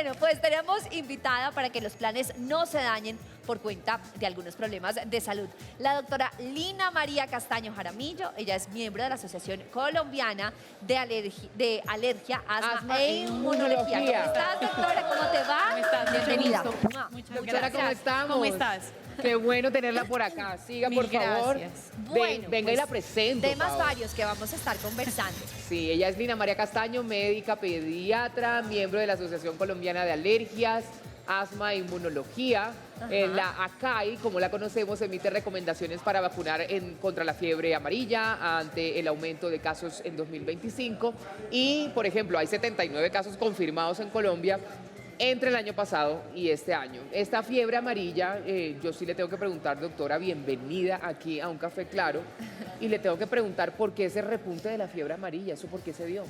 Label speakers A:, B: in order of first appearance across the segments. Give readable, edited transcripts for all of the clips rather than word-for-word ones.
A: Bueno, pues tenemos invitada para que los planes no se dañen por cuenta de algunos problemas de salud. La doctora Lina María Castaño Jaramillo, ella es miembro de la Asociación Colombiana de Alergia, Asma e Inmunología. ¿Cómo estás, doctora? ¿Cómo te va?
B: ¿Cómo estás?
A: Bienvenida.
B: Muchas
C: Doctora,
B: gracias.
C: ¿cómo estamos?
B: ¿Cómo estás?
C: Qué bueno tenerla por acá. Siga,
B: Mil
C: por favor.
B: gracias.
A: Bueno,
C: Venga
A: pues,
C: y la presento.
A: Temas
C: Pao.
A: varios que vamos a estar conversando.
C: Sí, ella es Lina María Castaño, médica pediatra, miembro de la Asociación Colombiana de Alergias, Asma e Inmunología. La ACAI, como la conocemos, emite recomendaciones para vacunar contra la fiebre amarilla ante el aumento de casos en 2025. Y, por ejemplo, hay 79 casos confirmados en Colombia entre el año pasado y este año. Esta fiebre amarilla, yo sí le tengo que preguntar, doctora, bienvenida aquí a Un Café Claro, y le tengo que preguntar por qué ese repunte de la fiebre amarilla, ¿eso por qué se dio?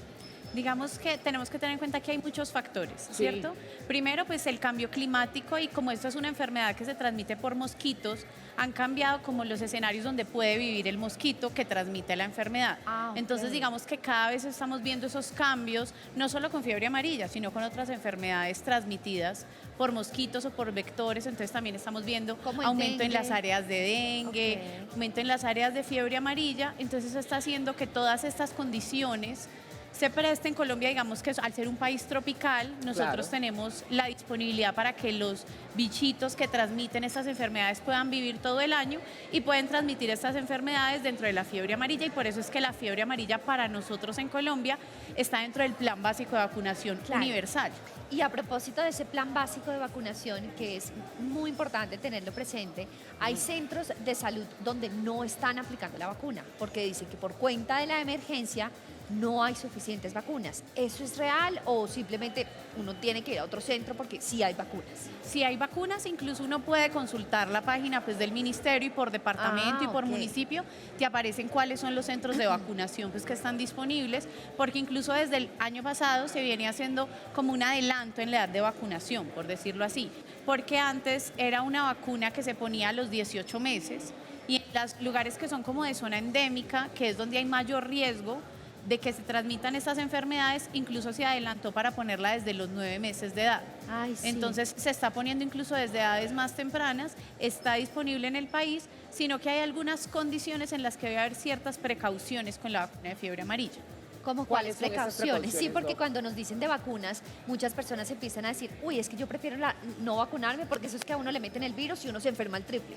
B: Digamos que tenemos que tener en cuenta que hay muchos factores,
C: Sí.
B: ¿cierto? Primero, pues el cambio climático, y como esto es una enfermedad que se transmite por mosquitos, han cambiado como los escenarios donde puede vivir el mosquito que transmite la enfermedad.
A: Ah, ok.
B: Entonces, digamos que cada vez estamos viendo esos cambios, no solo con fiebre amarilla, sino con otras enfermedades transmitidas por mosquitos o por vectores. Entonces también estamos viendo
A: Como el
B: aumento en
A: dengue.
B: las áreas de dengue,
A: Ok.
B: aumento en las áreas de fiebre amarilla. Entonces eso está haciendo que todas estas condiciones se presta en Colombia, digamos que al ser un país tropical, nosotros
C: Claro.
B: tenemos la disponibilidad para que los bichitos que transmiten estas enfermedades puedan vivir todo el año y pueden transmitir estas enfermedades dentro de la fiebre amarilla, y por eso es que la fiebre amarilla para nosotros en Colombia está dentro del plan básico de vacunación
A: Claro.
B: universal.
A: Y a propósito de ese plan básico de vacunación, que es muy importante tenerlo presente, hay centros de salud donde no están aplicando la vacuna, porque dicen que por cuenta de la emergencia no hay suficientes vacunas. ¿Eso es real o simplemente uno tiene que ir a otro centro porque sí hay vacunas?
B: Si hay vacunas, incluso uno puede consultar la página, pues, del ministerio, y por departamento y por
A: ok.
B: municipio te aparecen cuáles son los centros de vacunación, pues, que están disponibles, porque incluso desde el año pasado se viene haciendo como un adelanto en la edad de vacunación, por decirlo así, porque antes era una vacuna que se ponía a los 18 meses, y en los lugares que son como de zona endémica, que es donde hay mayor riesgo de que se transmitan estas enfermedades, incluso se adelantó para ponerla desde los 9 meses de edad.
A: Ay, sí.
B: Entonces se está poniendo incluso desde edades más tempranas, está disponible en el país, sino que hay algunas condiciones en las que debe haber ciertas precauciones con la vacuna de fiebre amarilla.
A: ¿Cómo
C: ¿Cuáles
A: cuáles
C: son esas
A: precauciones? Sí,
C: precauciones,
A: porque
C: Doc?
A: cuando nos dicen de vacunas, muchas personas empiezan a decir, uy, es que yo prefiero no vacunarme porque eso es que a uno le meten el virus y uno se enferma al triple.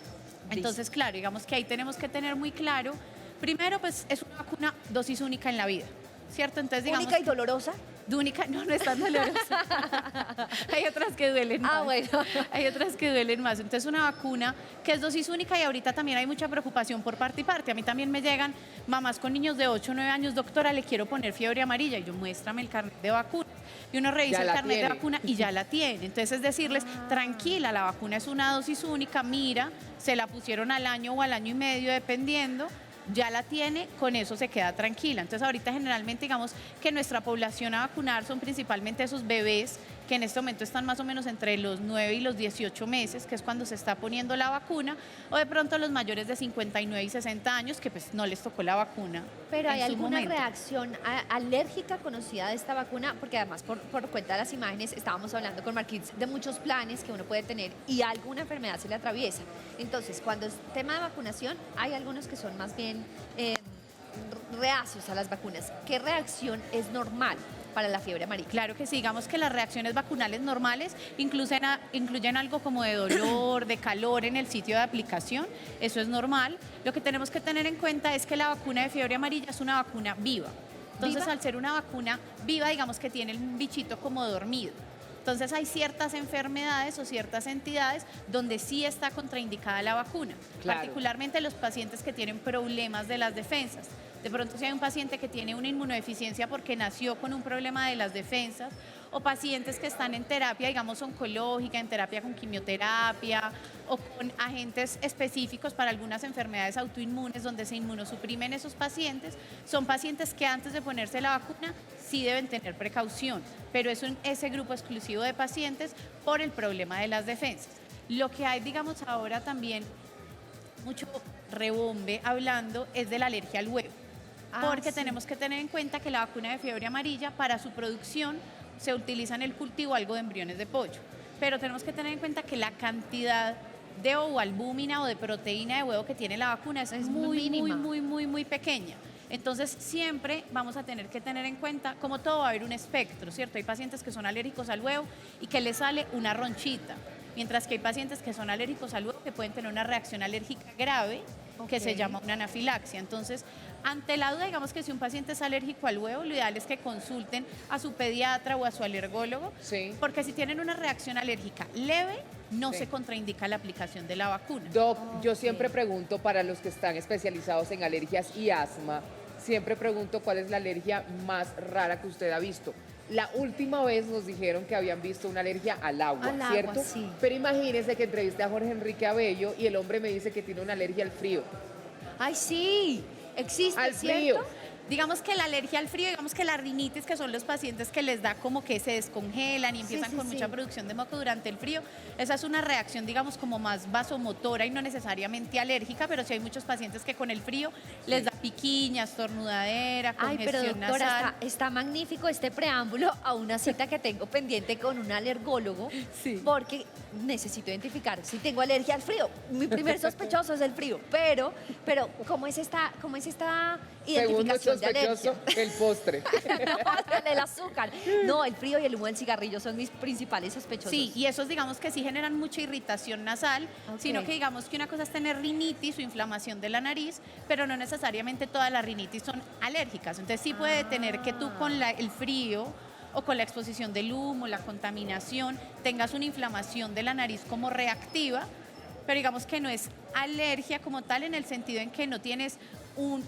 B: Entonces, claro, digamos que ahí tenemos que tener muy claro, primero, pues es una vacuna dosis única en la vida, ¿cierto? Entonces, digamos,
A: ¿Única y dolorosa?
B: de única, no es tan dolorosa. Hay otras que duelen más.
A: Ah, bueno.
B: Hay otras que duelen más. Entonces, una vacuna que es dosis única, y ahorita también hay mucha preocupación por parte y parte. A mí también me llegan mamás con niños de 8 o 9 años, doctora, le quiero poner fiebre amarilla, y yo, muéstrame el carnet de vacuna. Y uno revisa
C: Ya
B: el
C: la
B: carnet de
C: tiene.
B: vacuna y ya la tiene. Entonces, es decirles, tranquila, la vacuna es una dosis única, mira, se la pusieron al año o al año y medio, dependiendo, ya la tiene, con eso se queda tranquila. Entonces ahorita generalmente, digamos que nuestra población a vacunar son principalmente esos bebés que en este momento están más o menos entre los 9 y los 18 meses, que es cuando se está poniendo la vacuna, o de pronto los mayores de 59 y 60 años, que pues no les tocó la vacuna.
A: Pero
B: en
A: ¿hay
B: su
A: alguna
B: momento.
A: reacción alérgica conocida de esta vacuna? Porque además por cuenta de las imágenes estábamos hablando con Marquitz de muchos planes que uno puede tener y alguna enfermedad se le atraviesa. Entonces, cuando es tema de vacunación, hay algunos que son más bien reacios a las vacunas. ¿Qué reacción es normal para la fiebre amarilla?
B: Claro que sí, digamos que las reacciones vacunales normales incluyen algo como de dolor, de calor en el sitio de aplicación, eso es normal. Lo que tenemos que tener en cuenta es que la vacuna de fiebre amarilla es una vacuna viva. Entonces,
A: ¿Viva?
B: al ser una vacuna viva, digamos que tiene el bichito como dormido. Entonces hay ciertas enfermedades o ciertas entidades donde sí está contraindicada la vacuna,
C: Claro.
B: particularmente los pacientes que tienen problemas de las defensas. De pronto, si hay un paciente que tiene una inmunodeficiencia porque nació con un problema de las defensas, o pacientes que están en terapia, digamos, oncológica, en terapia con quimioterapia o con agentes específicos para algunas enfermedades autoinmunes donde se inmunosuprimen esos pacientes, son pacientes que antes de ponerse la vacuna sí deben tener precaución, pero es ese grupo exclusivo de pacientes por el problema de las defensas. Lo que hay, digamos, ahora también mucho rebombe hablando es de la alergia al huevo. Porque
A: sí.
B: tenemos que tener en cuenta que la vacuna de fiebre amarilla, para su producción, se utiliza en el cultivo algo de embriones de pollo. Pero tenemos que tener en cuenta que la cantidad de ovoalbúmina o de proteína de huevo que tiene la vacuna es muy pequeña. Entonces, siempre vamos a tener que tener en cuenta, como todo va a haber un espectro, ¿cierto? Hay pacientes que son alérgicos al huevo y que les sale una ronchita, mientras que hay pacientes que son alérgicos al huevo que pueden tener una reacción alérgica grave, que se llama una anafilaxia. Entonces, ante la duda, digamos que si un paciente es alérgico al huevo, lo ideal es que consulten a su pediatra o a su alergólogo, porque si tienen una reacción alérgica leve, no se contraindica la aplicación de la vacuna.
C: Doc, yo siempre pregunto para los que están especializados en alergias y asma, siempre pregunto cuál es la alergia más rara que usted ha visto. La última vez nos dijeron que habían visto una alergia al agua, ¿cierto?
A: Sí.
C: Pero imagínense que entrevisté a Jorge Enrique Abello y el hombre me dice que tiene una alergia al frío.
A: Ay, sí, existe,
C: Al
A: ¿cierto?
C: frío.
B: Digamos que la alergia al frío, digamos que la rinitis, que son los pacientes que les da como que se descongelan y empiezan con mucha producción de moco durante el frío, esa es una reacción, digamos, como más vasomotora y no necesariamente alérgica, pero sí hay muchos pacientes que con el frío les da piquiña, estornudadera,
A: Ay, pero
B: congestión
A: doctora,
B: nasal.
A: está magnífico este preámbulo a una cita que tengo pendiente con un alergólogo, porque necesito identificar si tengo alergia al frío. Mi primer sospechoso es el frío, pero ¿cómo es esta identificación de alergia?
C: El postre.
A: No, el azúcar. No, el frío y el humo del cigarrillo son mis principales sospechosos.
B: Sí, y esos digamos que sí generan mucha irritación nasal, sino que digamos que una cosa es tener rinitis o inflamación de la nariz, pero no necesariamente todas las rinitis son alérgicas. Entonces sí puede tener que tú con el frío o con la exposición del humo, la contaminación, tengas una inflamación de la nariz como reactiva, pero digamos que no es alergia como tal en el sentido en que no tienes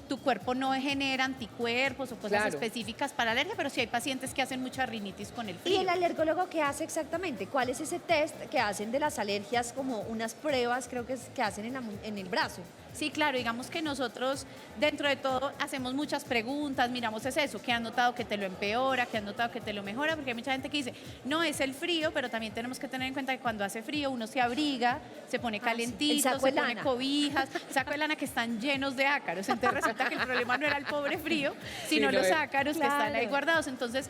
B: tu cuerpo no genera anticuerpos o cosas específicas para alergia, pero sí hay pacientes que hacen mucha rinitis con el frío.
A: ¿Y el alergólogo qué hace exactamente? ¿Cuál es ese test que hacen de las alergias, como unas pruebas, creo que hacen en el brazo?
B: Sí, claro, digamos que nosotros dentro de todo hacemos muchas preguntas, miramos es eso, que han notado que te lo empeora, que han notado que te lo mejora, porque hay mucha gente que dice, no, es el frío, pero también tenemos que tener en cuenta que cuando hace frío uno se abriga, se pone calentito, se pone cobijas, saco de lana que están llenos de ácaros, entonces resulta que el problema no era el pobre frío, sino los ácaros que están ahí guardados. Entonces,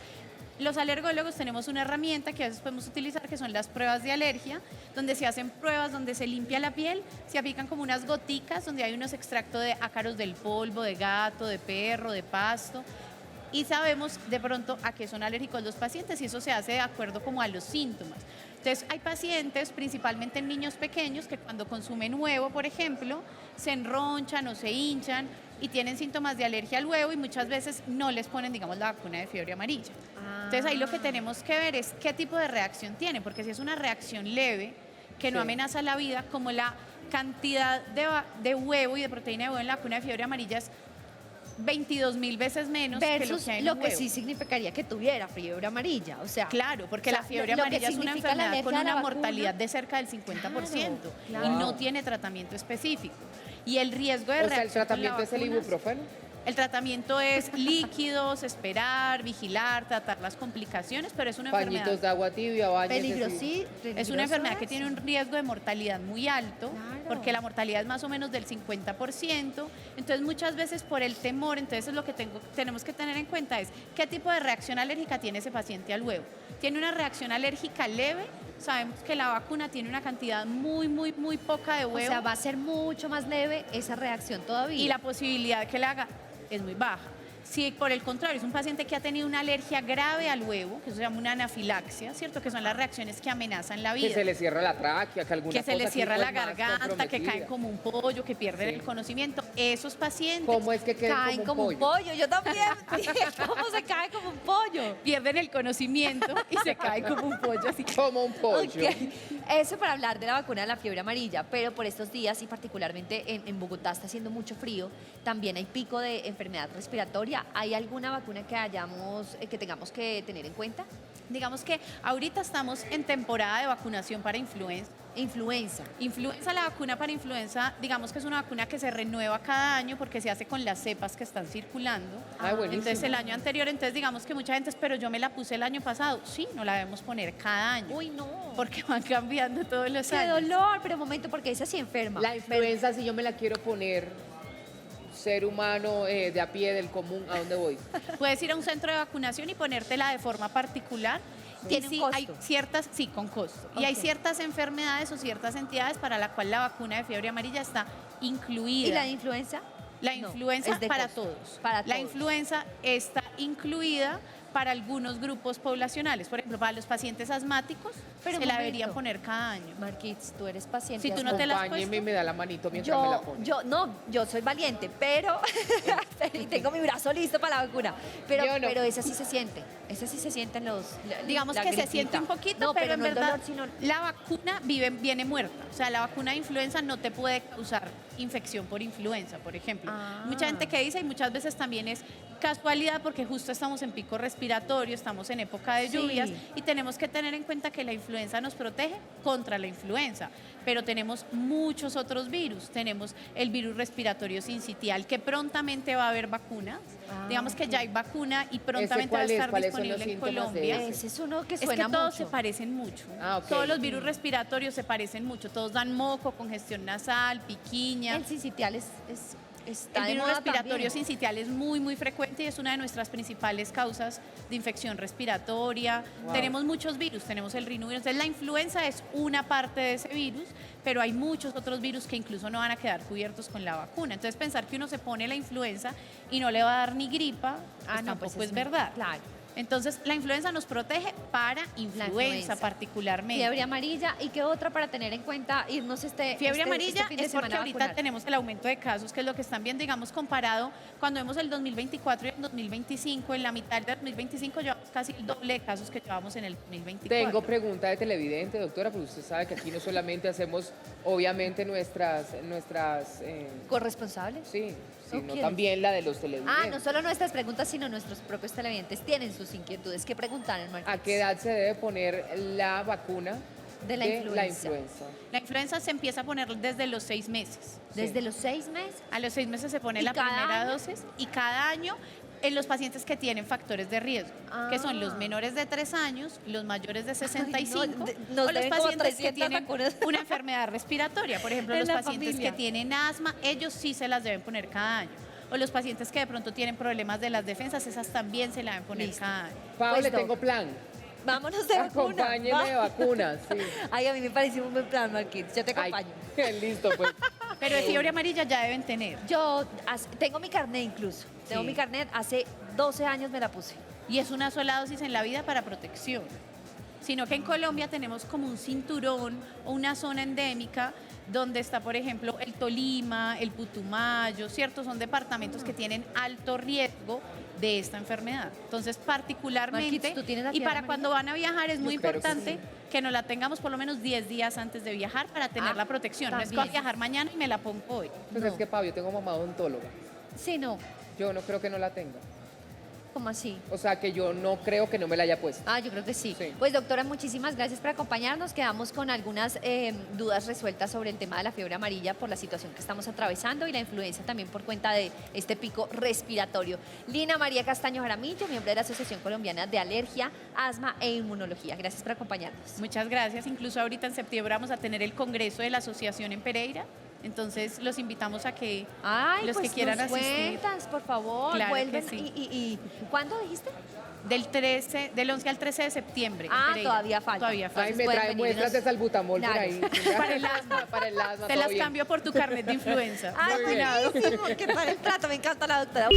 B: los alergólogos tenemos una herramienta que a veces podemos utilizar, que son las pruebas de alergia, donde se hacen pruebas, donde se limpia la piel, se aplican como unas goticas, donde hay unos extractos de ácaros del polvo, de gato, de perro, de pasto, y sabemos de pronto a qué son alérgicos los pacientes, y eso se hace de acuerdo como a los síntomas. Entonces, hay pacientes, principalmente en niños pequeños, que cuando consumen huevo, por ejemplo, se enronchan o se hinchan y tienen síntomas de alergia al huevo y muchas veces no les ponen, digamos, la vacuna de fiebre amarilla. Entonces, ahí lo que tenemos que ver es qué tipo de reacción tiene, porque si es una reacción leve, que no amenaza la vida, como la cantidad de huevo y de proteína de huevo en la vacuna de fiebre amarilla es 22.000 veces menos que lo que hay en
A: lo
B: el
A: que
B: huevo.
A: sí significaría que tuviera fiebre amarilla, o sea.
B: Claro, porque la fiebre amarilla es una enfermedad con una mortalidad de cerca del 50% y no tiene tratamiento específico. Y el riesgo de reacción.
C: O sea, el tratamiento es el ibuprofeno.
B: El tratamiento es líquidos, esperar, vigilar, tratar las complicaciones, pero es una enfermedad.
C: De agua tibia, baños.
B: Es una enfermedad que tiene un riesgo de mortalidad muy alto, porque la mortalidad es más o menos del 50%. Entonces, muchas veces por el temor, entonces lo que tenemos que tener en cuenta es qué tipo de reacción alérgica tiene ese paciente al huevo. ¿Tiene una reacción alérgica leve? Sabemos que la vacuna tiene una cantidad muy poca de huevo.
A: O sea, va a ser mucho más leve esa reacción todavía.
B: Y la posibilidad de que la haga es muy baja. Si por el contrario es un paciente que ha tenido una alergia grave al huevo, que se llama una anafilaxia, ¿cierto? Que son las reacciones que amenazan la vida.
C: Que se le cierra la tráquea, que
B: se le cierra la garganta, que caen como un pollo, que pierden el conocimiento. Esos pacientes
C: ¿cómo es que
A: caen como un pollo? Yo también dije, ¿cómo se cae como un pollo?
B: Pierden el conocimiento y se caen como un pollo, así
C: como un pollo.
A: Okay. Eso para hablar de la vacuna de la fiebre amarilla, pero por estos días y particularmente en Bogotá está haciendo mucho frío, también hay pico de enfermedad respiratoria. ¿Hay alguna vacuna que tengamos que tener en cuenta?
B: Digamos que ahorita estamos en temporada de vacunación para influenza.
A: Influenza,
B: la vacuna para influenza, digamos que es una vacuna que se renueva cada año porque se hace con las cepas que están circulando. Entonces el año anterior, digamos que mucha gente, pero yo me la puse el año pasado. Sí, no la debemos poner cada año.
A: Uy, no.
B: Porque van cambiando todos los años.
A: ¡Qué dolor! Pero un momento, porque esa sí enferma.
C: La influenza, si yo me la quiero poner, ser humano de a pie, del común, ¿a dónde voy?
B: Puedes ir a un centro de vacunación y ponértela de forma particular.
A: ¿Tiene
B: Y
A: un
B: sí, hay
A: costo?
B: ciertas, sí, con costo. Y hay
A: Ok.
B: ciertas enfermedades o ciertas entidades para la cual la vacuna de fiebre amarilla está incluida.
A: ¿Y la de influenza?
B: La
A: No,
B: influenza
A: es de
B: para
A: costo.
B: todos.
A: Para
B: La
A: todos.
B: influenza está incluida para algunos grupos poblacionales. Por ejemplo, para los pacientes asmáticos
A: Pero
B: se
A: un
B: la deberían
A: momento.
B: poner cada año.
A: Marquitz, tú eres paciente.
B: Si tú no te la has
C: Acompáñeme y
B: puesto.
C: me da la manito mientras me la pone.
A: Yo soy valiente, pero y tengo mi brazo listo para la vacuna. Pero,
C: Yo no.
A: pero esa sí se siente. Esa sí se siente en los.
B: Digamos
A: la
B: que se
A: gripita.
B: siente un poquito,
A: No,
B: pero en
A: no el
B: verdad
A: dolor, sino
B: la vacuna viene muerta. O sea, la vacuna de influenza no te puede causar infección por influenza, por ejemplo.
A: Ah.
B: Mucha gente que dice, y muchas veces también es casualidad porque justo estamos en pico respiratorio, estamos en época de
A: Sí.
B: lluvias y tenemos que tener en cuenta que la influenza nos protege contra la influenza, pero tenemos muchos otros virus. Tenemos el virus respiratorio sincitial, que prontamente va a haber vacunas.
A: Ah,
B: Digamos que ya hay vacuna y prontamente va a
C: cuál es?
B: estar
C: ¿Cuáles son los
B: disponible en
C: síntomas de
B: Colombia.
C: ese?
A: ese es uno que
B: Es que
A: suena
B: todos se
A: mucho.
B: parecen mucho.
C: Ah, ok.
B: Todos los virus respiratorios se parecen mucho. Todos dan moco, congestión nasal, piquiña.
A: El sincitial está
B: El
A: de
B: virus
A: moda
B: respiratorio
A: también.
B: sincitial es muy, muy frecuente y es una de nuestras principales causas de infección respiratoria.
C: Wow.
B: Tenemos muchos virus, tenemos el rinovirus. Entonces, la influenza es una parte de ese virus, pero hay muchos otros virus que incluso no van a quedar cubiertos con la vacuna. Entonces, pensar que uno se pone la influenza y no le va a dar ni gripa, pues tampoco es verdad.
A: Claro.
B: Entonces, la influenza nos protege para influenza
A: influenza.
B: particularmente.
A: Fiebre amarilla, ¿y qué otra para tener en cuenta irnos
B: Fiebre amarilla
A: fin de
B: es porque
A: semana a
B: ahorita
A: vacunar?
B: tenemos el aumento de casos, que es lo que están viendo, digamos, comparado cuando vemos el 2024 y el 2025, en la mitad del 2025 llevamos casi el doble de casos que llevamos en el 2024.
C: Tengo pregunta de televidente, doctora, porque usted sabe que aquí no solamente hacemos, obviamente, nuestras
A: ¿Corresponsables?
C: sí, sino
A: quieres?
C: también la de los televidentes.
A: Ah, no solo nuestras preguntas, sino nuestros propios televidentes tienen sus inquietudes. ¿Qué preguntaron, Marquitz?
C: ¿A qué edad se debe poner la vacuna
A: De la influenza.
B: La influenza se empieza a poner desde los 6 meses.
A: Desde los 6 meses.
B: A los 6 meses se pone
A: ¿Y
B: la
A: cada
B: primera
A: año?
B: dosis y cada año en los pacientes que tienen factores de riesgo, que son los
A: Ah.
B: menores de 3 años, los mayores de 65
A: nos
B: o los
A: deben como
B: pacientes que
A: 300
B: tienen
A: vacunas.
B: una enfermedad respiratoria. Por ejemplo,
A: En
B: los
A: la
B: pacientes
A: familia.
B: que tienen asma, ellos sí se las deben poner cada año. O los pacientes que de pronto tienen problemas de las defensas, esas también se la deben poner
A: Listo.
B: cada año.
C: Pablo,
A: Pues,
C: le
A: doc.
C: tengo plan.
A: Vámonos de vacuna.
C: Acompáñeme de vacunas, sí.
A: Ay, a mí me pareció un buen plan, Marquitz. Yo te
C: Ay,
A: acompaño.
C: listo, pues.
B: Pero de fiebre amarilla ya deben tener.
A: Yo tengo mi carnet incluso. Tengo
B: Sí.
A: mi carnet, hace 12 años me la puse.
B: Y es una sola dosis en la vida para protección. Sino que en Colombia tenemos como un cinturón o una zona endémica donde está, por ejemplo, el Tolima, el Putumayo, ¿cierto? Son departamentos que tienen alto riesgo de esta enfermedad. Entonces, particularmente,
A: Marquitz, ¿tú tienes la
B: y
A: fiebre
B: para
A: amarilla?
B: cuando van a viajar es muy
C: espero que
B: importante que nos la tengamos por lo menos 10 días antes de viajar para tener
A: Ah,
B: la protección. No es que voy a
A: también.
B: viajar mañana y me la pongo hoy.
C: Pues es que, Pablo, yo tengo mamá odontóloga.
A: Sí, no.
C: Yo no creo que no la tenga.
A: ¿Cómo así?
C: O sea, que yo no creo que no me la haya puesto.
A: Ah, yo creo que sí.
C: Sí.
A: Pues doctora, muchísimas gracias por acompañarnos. Quedamos con algunas dudas resueltas sobre el tema de la fiebre amarilla por la situación que estamos atravesando y la influenza también por cuenta de este pico respiratorio. Lina María Castaño Jaramillo, miembro de la Asociación Colombiana de Alergia, Asma e Inmunología. Gracias por acompañarnos.
B: Muchas gracias. Incluso ahorita en septiembre vamos a tener el congreso de la asociación en Pereira. Entonces los invitamos a que
A: Ay,
B: los
A: pues
B: que quieran
A: nos
B: asistir.
A: cuentas, por favor,
B: Claro que
A: vuelven.
B: sí.
A: Y ¿cuándo dijiste?
B: Del 11 al 13 de septiembre. en
A: Ah,
B: Pereira.
A: todavía falta.
B: Todavía falta.
C: Ay, me
A: pueden
C: trae
A: venir
C: muestras
A: unos-
C: de salbutamol por
A: Claro.
C: ahí.
B: Para el asma.
C: Para el asma,
B: Te
C: todo
B: las
C: bien.
B: cambio por tu carnet de influenza.
A: Ay,
B: Vacunado.
A: buenísimo, qué tal el trato, me encanta la doctora.